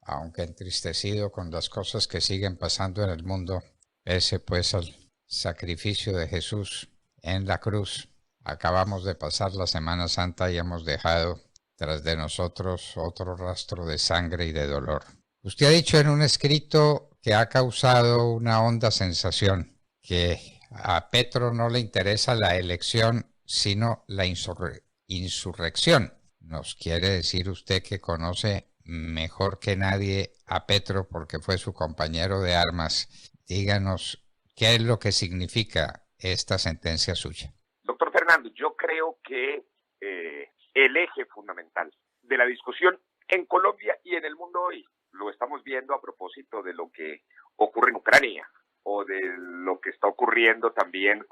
aunque entristecido con las cosas que siguen pasando en el mundo, pese pues al sacrificio de Jesús en la cruz. Acabamos de pasar la Semana Santa y hemos dejado tras de nosotros otro rastro de sangre y de dolor. Usted ha dicho en un escrito que ha causado una honda sensación, que a Petro no le interesa la elección, sino la insurrección. ¿Nos quiere decir usted que conoce mejor que nadie a Petro porque fue su compañero de armas? Díganos qué es lo que significa esta sentencia suya. Doctor Fernando, yo creo que el eje fundamental de la discusión en Colombia y en el mundo hoy lo estamos viendo a propósito de lo que ocurre en Ucrania o de lo que está ocurriendo también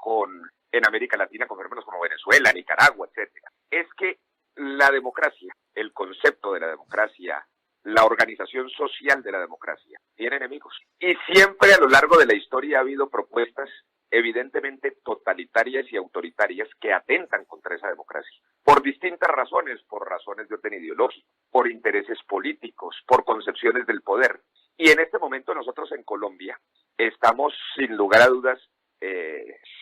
en América Latina con fenómenos como Venezuela, Nicaragua, etcétera. Es que la democracia, el concepto de la democracia, la organización social de la democracia, tiene enemigos. Y siempre a lo largo de la historia ha habido propuestas evidentemente totalitarias y autoritarias que atentan contra esa democracia, por distintas razones, por razones de orden ideológico, por intereses políticos, por concepciones del poder. Y en este momento nosotros en Colombia estamos sin lugar a dudas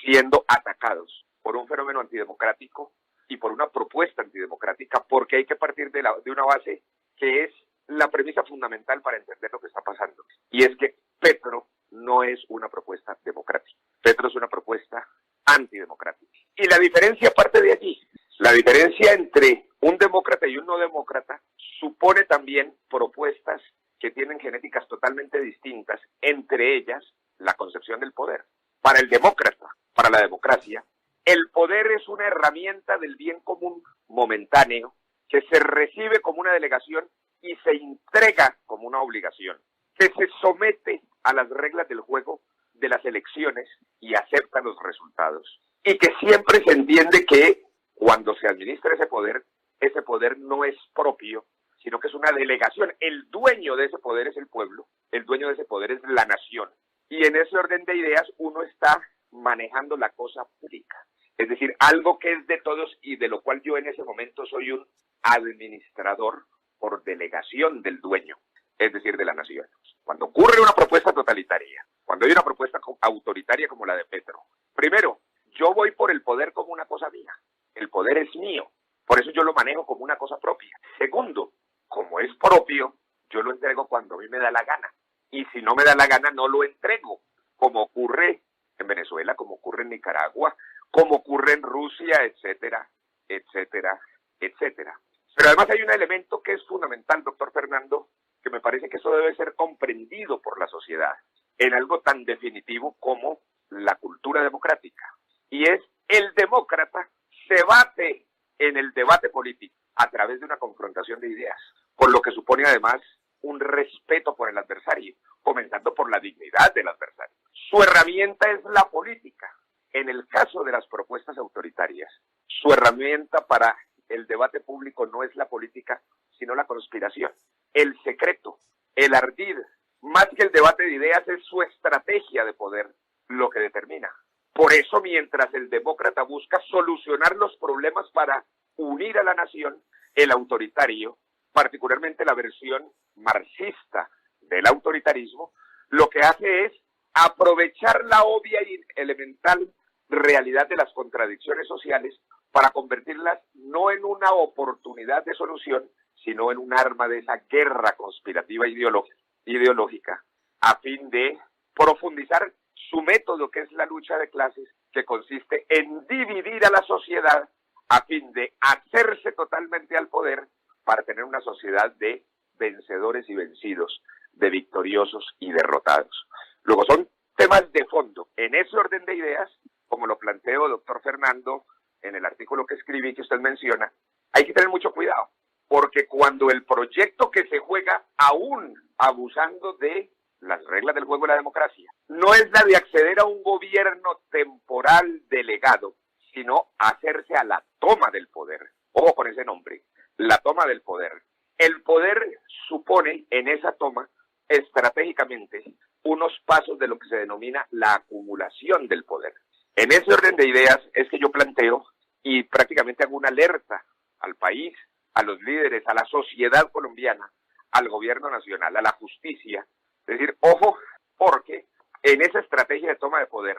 siendo atacados por un fenómeno antidemocrático y por una propuesta antidemocrática, porque hay que partir de una base que es la premisa fundamental para entender lo que está pasando, y es que Petro no es una propuesta democrática. Petro es una propuesta antidemocrática. Y la diferencia parte de allí. La diferencia entre un demócrata y un no demócrata supone también propuestas que tienen genéticas totalmente distintas, entre ellas la concepción del poder. Para el demócrata, para la democracia, el poder es una herramienta del bien común momentáneo que se recibe como una delegación y se entrega como una obligación, que se somete a las reglas del juego de las elecciones y acepta los resultados. Y que siempre se entiende que cuando se administra ese poder no es propio, sino que es una delegación. El dueño de ese poder es el pueblo, el dueño de ese poder es la nación. Y en ese orden de ideas uno está manejando la cosa pública. Es decir, algo que es de todos y de lo cual yo en ese momento soy un administrador por delegación del dueño, es decir, de la nación. Cuando ocurre una propuesta totalitaria, cuando hay una propuesta autoritaria como la de Petro, primero, yo voy por el poder como una cosa mía. El poder es mío, por eso yo lo manejo como una cosa propia. Segundo, como es propio, yo lo entrego cuando a mí me da la gana. Y si no me da la gana, no lo entrego, como ocurre en Venezuela, como ocurre en Nicaragua, como ocurre en Rusia, etcétera, etcétera, etcétera. Pero además hay un elemento que es fundamental, doctor Fernando, que me parece que eso debe ser comprendido por la sociedad en algo tan definitivo como la cultura democrática. Y es el demócrata se bate en el debate político a través de una confrontación de ideas, por lo que supone además un respeto por el adversario, comenzando por la dignidad del adversario. Su herramienta es la política. En el caso de las propuestas autoritarias, su herramienta para el debate público no es la política, sino la conspiración, el secreto, el ardid. Más que el debate de ideas es su estrategia de poder lo que determina. Por eso, mientras el demócrata busca solucionar los problemas para unir a la nación, el autoritario, particularmente la versión marxista del autoritarismo, lo que hace es aprovechar la obvia y elemental realidad de las contradicciones sociales para convertirlas no en una oportunidad de solución, sino en un arma de esa guerra conspirativa ideológica, a fin de profundizar su método, que es la lucha de clases, que consiste en dividir a la sociedad a fin de hacerse totalmente al poder para tener una sociedad de vencedores y vencidos, de victoriosos y derrotados. Luego son temas de fondo. En ese orden de ideas, como lo planteo, doctor Fernando, en el artículo que escribí que usted menciona, hay que tener mucho cuidado, porque cuando el proyecto que se juega, aún abusando de las reglas del juego de la democracia, no es la de acceder a un gobierno temporal delegado, sino hacerse a la toma del poder. Ojo con ese nombre, la toma del poder. El poder supone en esa toma estratégicamente unos pasos de lo que se denomina la acumulación del poder. En ese orden de ideas es que yo planteo y prácticamente hago una alerta al país, a los líderes, a la sociedad colombiana, al gobierno nacional, a la justicia. Es decir, ojo, porque en esa estrategia de toma de poder,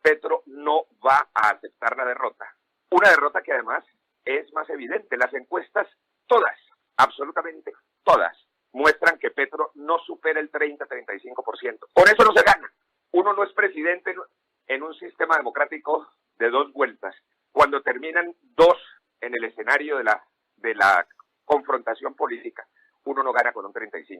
Petro no va a aceptar la derrota. Una derrota que además es más evidente. Las encuestas, todas, absolutamente todas, muestran que Petro no supera el 30-35%. Con eso no se gana. Uno no es presidente en un sistema democrático de 2 vueltas. Cuando terminan 2 en el escenario de la confrontación política, uno no gana con un 35%.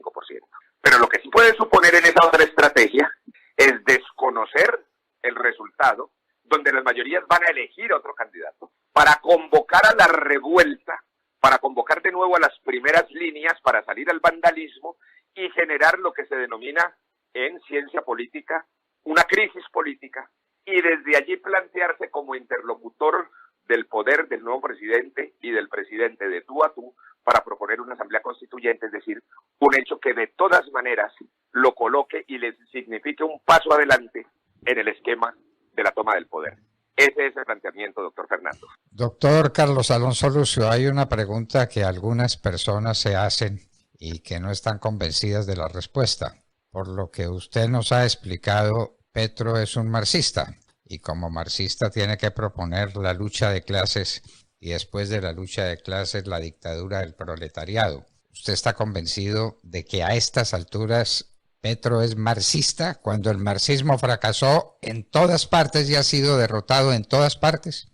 Pero lo que sí puede suponer en esa otra estrategia es desconocer el resultado, donde las mayorías van a elegir otro candidato, para convocar a la revuelta, para convocar de nuevo a las primeras líneas, para salir al vandalismo y generar lo que se denomina en ciencia política una crisis política, y desde allí plantearse como interlocutor del poder del nuevo presidente y del presidente de tú a tú para proponer una asamblea constituyente, es decir, un hecho que de todas maneras lo coloque y le signifique un paso adelante en el esquema de la toma del poder. Ese es el planteamiento, doctor Fernando. Doctor Carlos Alonso Lucio, hay una pregunta que algunas personas se hacen y que no están convencidas de la respuesta. Por lo que usted nos ha explicado, Petro es un marxista y como marxista tiene que proponer la lucha de clases y después de la lucha de clases la dictadura del proletariado. ¿Usted está convencido de que a estas alturas Petro es marxista cuando el marxismo fracasó en todas partes y ha sido derrotado en todas partes?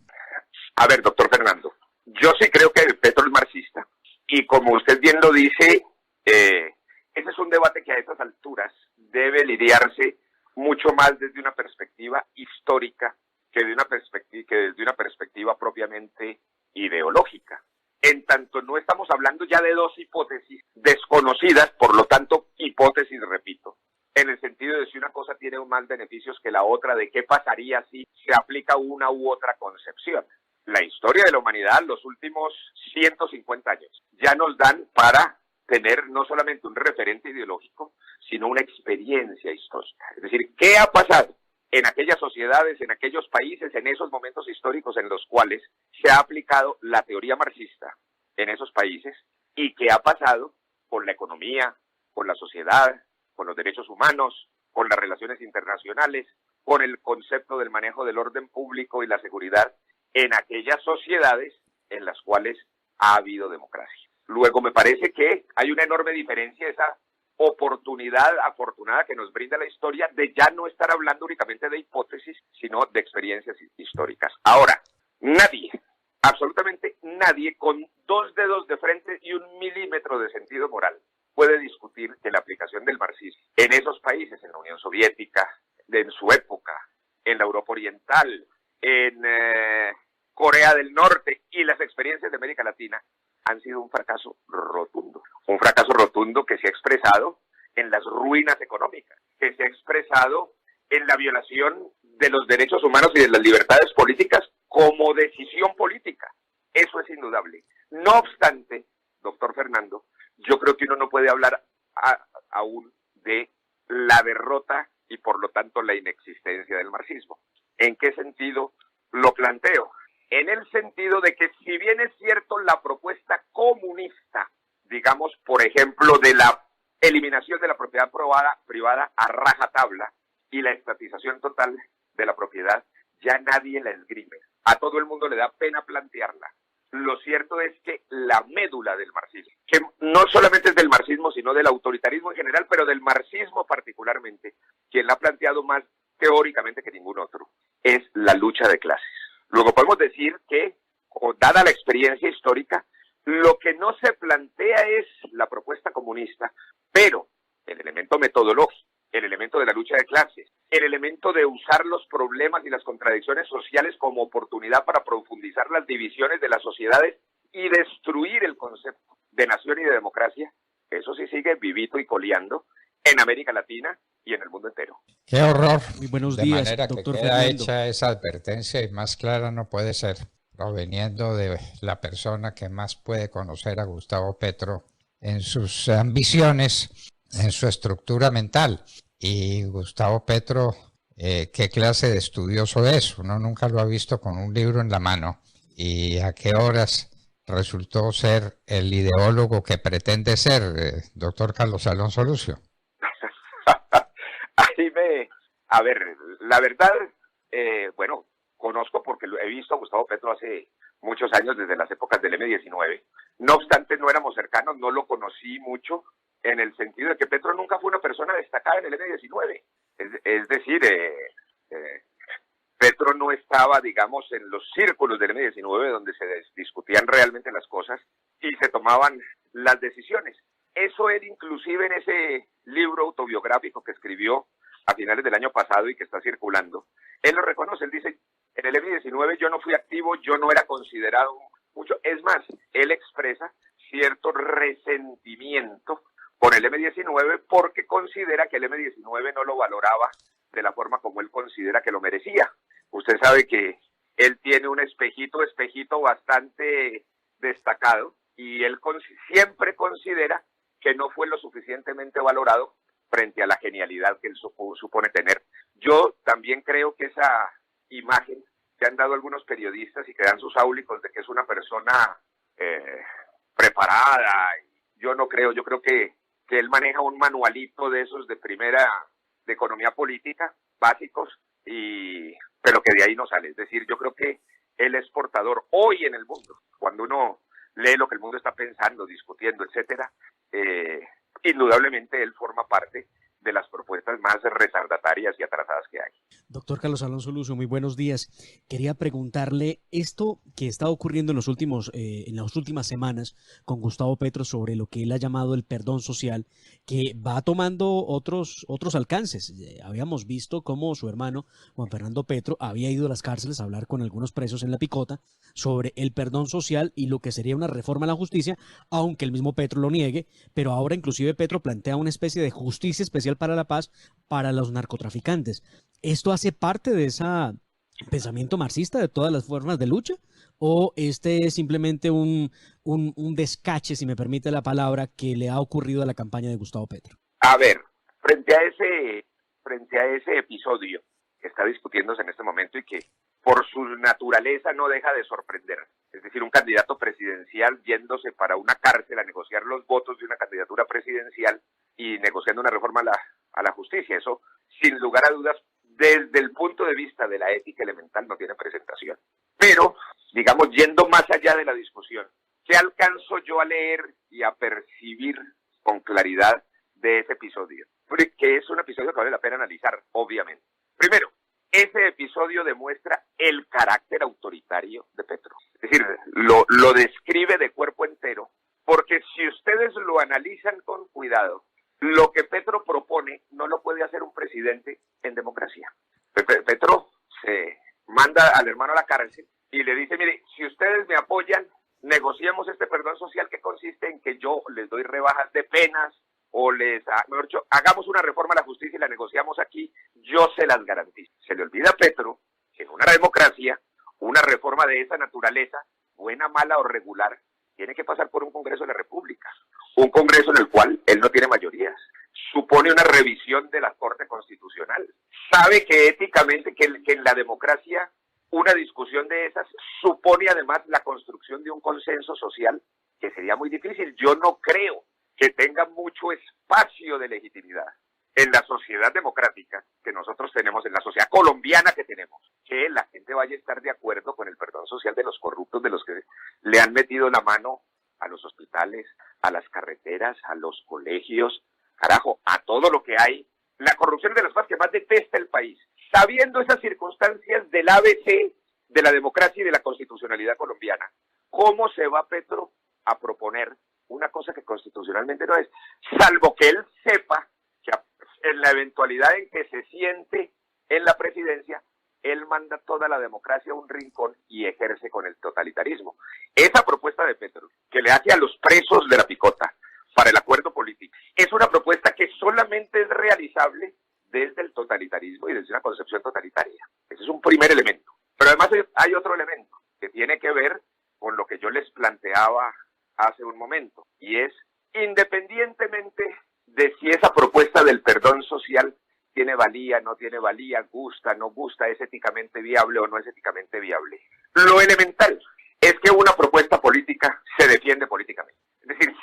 A ver, doctor Fernando, yo sí creo que Petro es marxista y como usted bien lo dice, ese es un debate que a estas alturas debe lidiarse mucho más desde una perspectiva histórica que desde una perspectiva propiamente ideológica. En tanto no estamos hablando ya de 2 hipótesis desconocidas, por lo tanto, hipótesis, repito, en el sentido de si una cosa tiene más beneficios que la otra, de qué pasaría si se aplica una u otra concepción. La historia de la humanidad, los últimos 150 años, ya nos dan para tener no solamente un referente ideológico, sino una experiencia histórica. Es decir, ¿qué ha pasado en aquellas sociedades, en aquellos países, en esos momentos históricos en los cuales se ha aplicado la teoría marxista en esos países? ¿Y qué ha pasado con la economía, con la sociedad, con los derechos humanos, con las relaciones internacionales, con el concepto del manejo del orden público y la seguridad en aquellas sociedades en las cuales ha habido democracia? Luego me parece que hay una enorme diferencia, esa oportunidad afortunada que nos brinda la historia de ya no estar hablando únicamente de hipótesis, sino de experiencias históricas. Ahora, nadie, absolutamente nadie, con 2 dedos de frente y 1 milímetro de sentido moral, puede discutir que la aplicación del marxismo en esos países, en la Unión Soviética, en su época, en la Europa Oriental, en Corea del Norte y las experiencias de América Latina, han sido un fracaso rotundo. Un fracaso rotundo que se ha expresado en las ruinas económicas, que se ha expresado en la violación de los derechos humanos y de las libertades políticas como decisión política. Eso es indudable. No obstante, doctor Fernando, yo creo que uno no puede hablar aún de la derrota y por lo tanto la inexistencia del marxismo. ¿En qué sentido lo planteo? En el sentido de que si bien es cierto la propuesta comunista, digamos, por ejemplo, de la eliminación de la propiedad privada a rajatabla y la estatización total de la propiedad, ya nadie la esgrime. A todo el mundo le da pena plantearla. Lo cierto es que la médula del marxismo, que no solamente es del marxismo, sino del autoritarismo en general, pero del marxismo particularmente, quien la ha planteado más teóricamente que ningún otro, es la lucha de clases. Luego podemos decir que, dada la experiencia histórica, lo que no se plantea es la propuesta comunista, pero el elemento metodológico, el elemento de la lucha de clases, el elemento de usar los problemas y las contradicciones sociales como oportunidad para profundizar las divisiones de las sociedades y destruir el concepto de nación y de democracia, eso sí sigue vivito y coleando en América Latina y en el mundo entero. ¡Qué horror! Muy buenos de días, manera doctor que queda Fernando. hecha esa advertencia y más clara no puede ser, proveniendo de la persona que más puede conocer a Gustavo Petro en sus ambiciones, en su estructura mental. Y Gustavo Petro, ¿qué clase de estudioso es? Uno nunca lo ha visto con un libro en la mano. ¿Y a qué horas resultó ser el ideólogo que pretende ser, doctor Carlos Alonso Lucio? A ver, la verdad, bueno, conozco porque lo he visto a Gustavo Petro hace muchos años, desde las épocas del M-19. No obstante, no éramos cercanos, no lo conocí mucho, en el sentido de que Petro nunca fue una persona destacada en el M-19. Es decir, Petro no estaba, digamos, en los círculos del M-19 donde se discutían realmente las cosas y se tomaban las decisiones. Eso él inclusive en ese libro autobiográfico que escribió a finales del año pasado y que está circulando, él lo reconoce, él dice, en el M-19 yo no fui activo, yo no era considerado mucho, es más, él expresa cierto resentimiento con el M-19 porque considera que el M-19 no lo valoraba de la forma como él considera que lo merecía. Usted sabe que él tiene un espejito bastante destacado y él siempre considera que no fue lo suficientemente valorado frente a la genialidad que él supone tener. Yo también creo que esa imagen que han dado algunos periodistas y que dan sus áulicos de que es una persona preparada, yo no creo, yo creo que él maneja un manualito de esos de primera, de economía política, básicos, pero que de ahí no sale. Es decir, yo creo que él es portador hoy en el mundo, cuando uno lee lo que el mundo está pensando, discutiendo, etcétera, indudablemente él forma parte de las propuestas más retardatarias y atrasadas que hay. Doctor Carlos Alonso Lucio, muy buenos días. Quería preguntarle esto que está ocurriendo en las últimas semanas con Gustavo Petro sobre lo que él ha llamado el perdón social, que va tomando otros alcances. Habíamos visto cómo su hermano Juan Fernando Petro había ido a las cárceles a hablar con algunos presos en La Picota sobre el perdón social y lo que sería una reforma a la justicia, aunque el mismo Petro lo niegue, pero ahora inclusive Petro plantea una especie de justicia especial para la paz para los narcotraficantes. ¿Esto hace parte de ese pensamiento marxista de todas las formas de lucha? ¿O este es simplemente un descache, si me permite la palabra, que le ha ocurrido a la campaña de Gustavo Petro? A ver, frente a ese episodio que está discutiéndose en este momento y que por su naturaleza no deja de sorprender, es decir, un candidato presidencial yéndose para una cárcel a negociar los votos de una candidatura presidencial y negociando una reforma a la justicia, eso sin lugar a dudas desde el punto de vista de la ética elemental no tiene presentación. Pero, digamos, yendo más allá de la discusión, ¿qué alcanzo yo a leer y a percibir con claridad de ese episodio? Porque es un episodio que vale la pena analizar, obviamente. Primero, ese episodio demuestra el carácter autoritario de Petro. Es decir, lo describe de cuerpo entero, porque si ustedes lo analizan con cuidado, lo que Petro propone no lo puede hacer un presidente en democracia. Petro se manda al hermano a la cárcel y le dice, mire, si ustedes me apoyan, negociemos este perdón social que consiste en que yo les doy rebajas de penas o mejor dicho, hagamos una reforma a la justicia y la negociamos aquí, yo se las garantizo. Se le olvida a Petro que en una democracia, una reforma de esa naturaleza, buena, mala o regular, tiene que pasar por un Congreso de la República, un Congreso en el cual él no tiene mayorías, supone una revisión de la Corte Constitucional, sabe que éticamente que en la democracia una discusión de esas supone además la construcción de un consenso social que sería muy difícil. Yo no creo que tenga mucho espacio de legitimidad en la sociedad democrática que nosotros tenemos, en la sociedad colombiana que tenemos, que la gente vaya a estar de acuerdo con el perdón social de los corruptos, de los que le han metido la mano a los hospitales, a las carreteras, a los colegios, carajo, a todo lo que hay. La corrupción de las cosas que más detesta el país. Sabiendo esas circunstancias del ABC de la democracia y de la constitucionalidad colombiana, ¿cómo se va Petro a proponer una cosa que constitucionalmente no es? Salvo que él sepa que en la eventualidad en que se siente en la presidencia, él manda toda la democracia a un rincón y ejerce con el totalitarismo. Esa propuesta de Petro, que le hace a los presos de La Picota para el acuerdo político, es una propuesta que solamente es realizable desde el totalitarismo y desde una concepción totalitaria. Ese es un primer elemento. Pero además hay otro elemento que tiene que ver con lo que yo les planteaba hace un momento, y es, independientemente de si esa propuesta del perdón social tiene valía, no tiene valía, gusta, no gusta, es éticamente viable o no es éticamente viable, lo elemental es que una propuesta política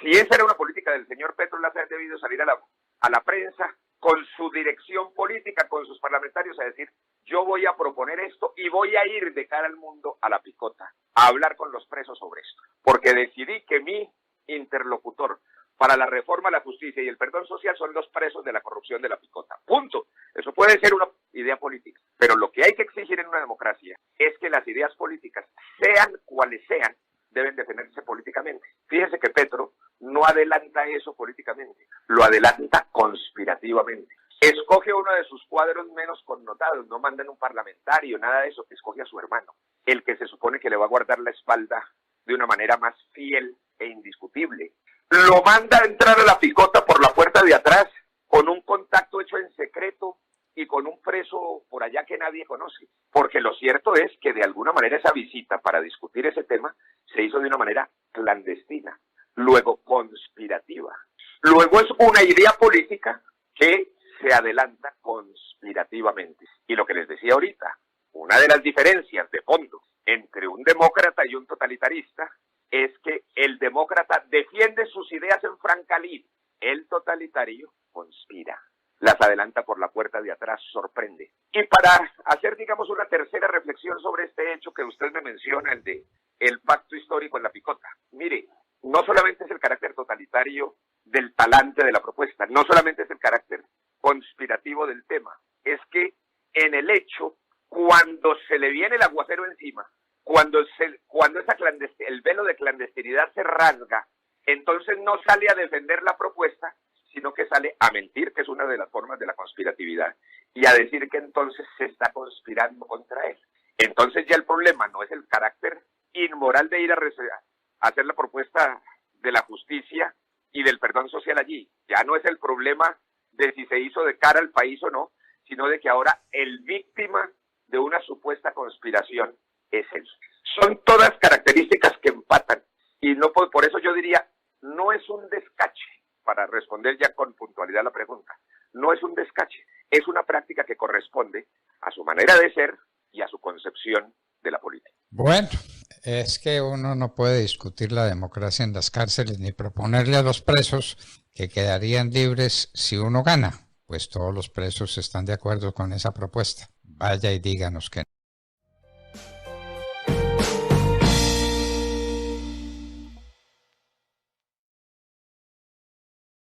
Si esa era una política del señor Petro, las ha debido salir a la prensa con su dirección política, con sus parlamentarios, a decir: yo voy a proponer esto y voy a ir de cara al mundo a la picota, a hablar con los presos sobre esto, porque decidí que mi interlocutor para la reforma, la justicia y el perdón social son los presos de la corrupción de la picota. Punto. Eso puede ser una idea política, pero lo que hay que exigir en una democracia es que las ideas políticas, sean cuales sean, deben defenderse políticamente. Fíjense que Petro no adelanta eso políticamente, lo adelanta conspirativamente. Escoge uno de sus cuadros menos connotados, no mandan un parlamentario, nada de eso, escoge a su hermano, el que se supone que le va a guardar la espalda de una manera más fiel e indiscutible. Lo manda a entrar a la picota por la puerta de atrás, con un contacto hecho en secreto y con un preso por allá que nadie conoce. Porque lo cierto es que de alguna manera esa visita para discutir ese tema se hizo de una manera clandestina, luego conspirativa. Luego es una idea política que se adelanta conspirativamente. Y lo que les decía ahorita, una de las diferencias de fondo entre un demócrata y un totalitarista es que el demócrata defiende sus ideas en franca lid, el totalitario conspira, las adelanta por la puerta de atrás, sorprende. Y para hacer, digamos, una tercera reflexión sobre este hecho que usted me menciona, el de el pacto histórico en la picota. Mire, no solamente es el carácter totalitario del talante de la propuesta, no solamente es el carácter conspirativo del tema, es que en el hecho, cuando se le viene el aguacero encima, cuando el velo de clandestinidad se rasga, entonces no sale a defender la propuesta, sino que sale a mentir, que es una de las formas de la conspiratividad, y a decir que entonces se está conspirando contra él. Entonces ya el problema no es el carácter inmoral de ir a hacer la propuesta de la justicia y del perdón social allí. Ya no es el problema de si se hizo de cara al país o no, sino de que ahora el víctima de una supuesta conspiración es él. Son todas características que empatan, y no por eso yo diría, no es un descache, para responder ya con puntualidad la pregunta, no es un descache, es una práctica que corresponde a su manera de ser y a su concepción de la política. Bueno, es que uno no puede discutir la democracia en las cárceles ni proponerle a los presos que quedarían libres si uno gana, pues todos los presos están de acuerdo con esa propuesta. Vaya y díganos que no.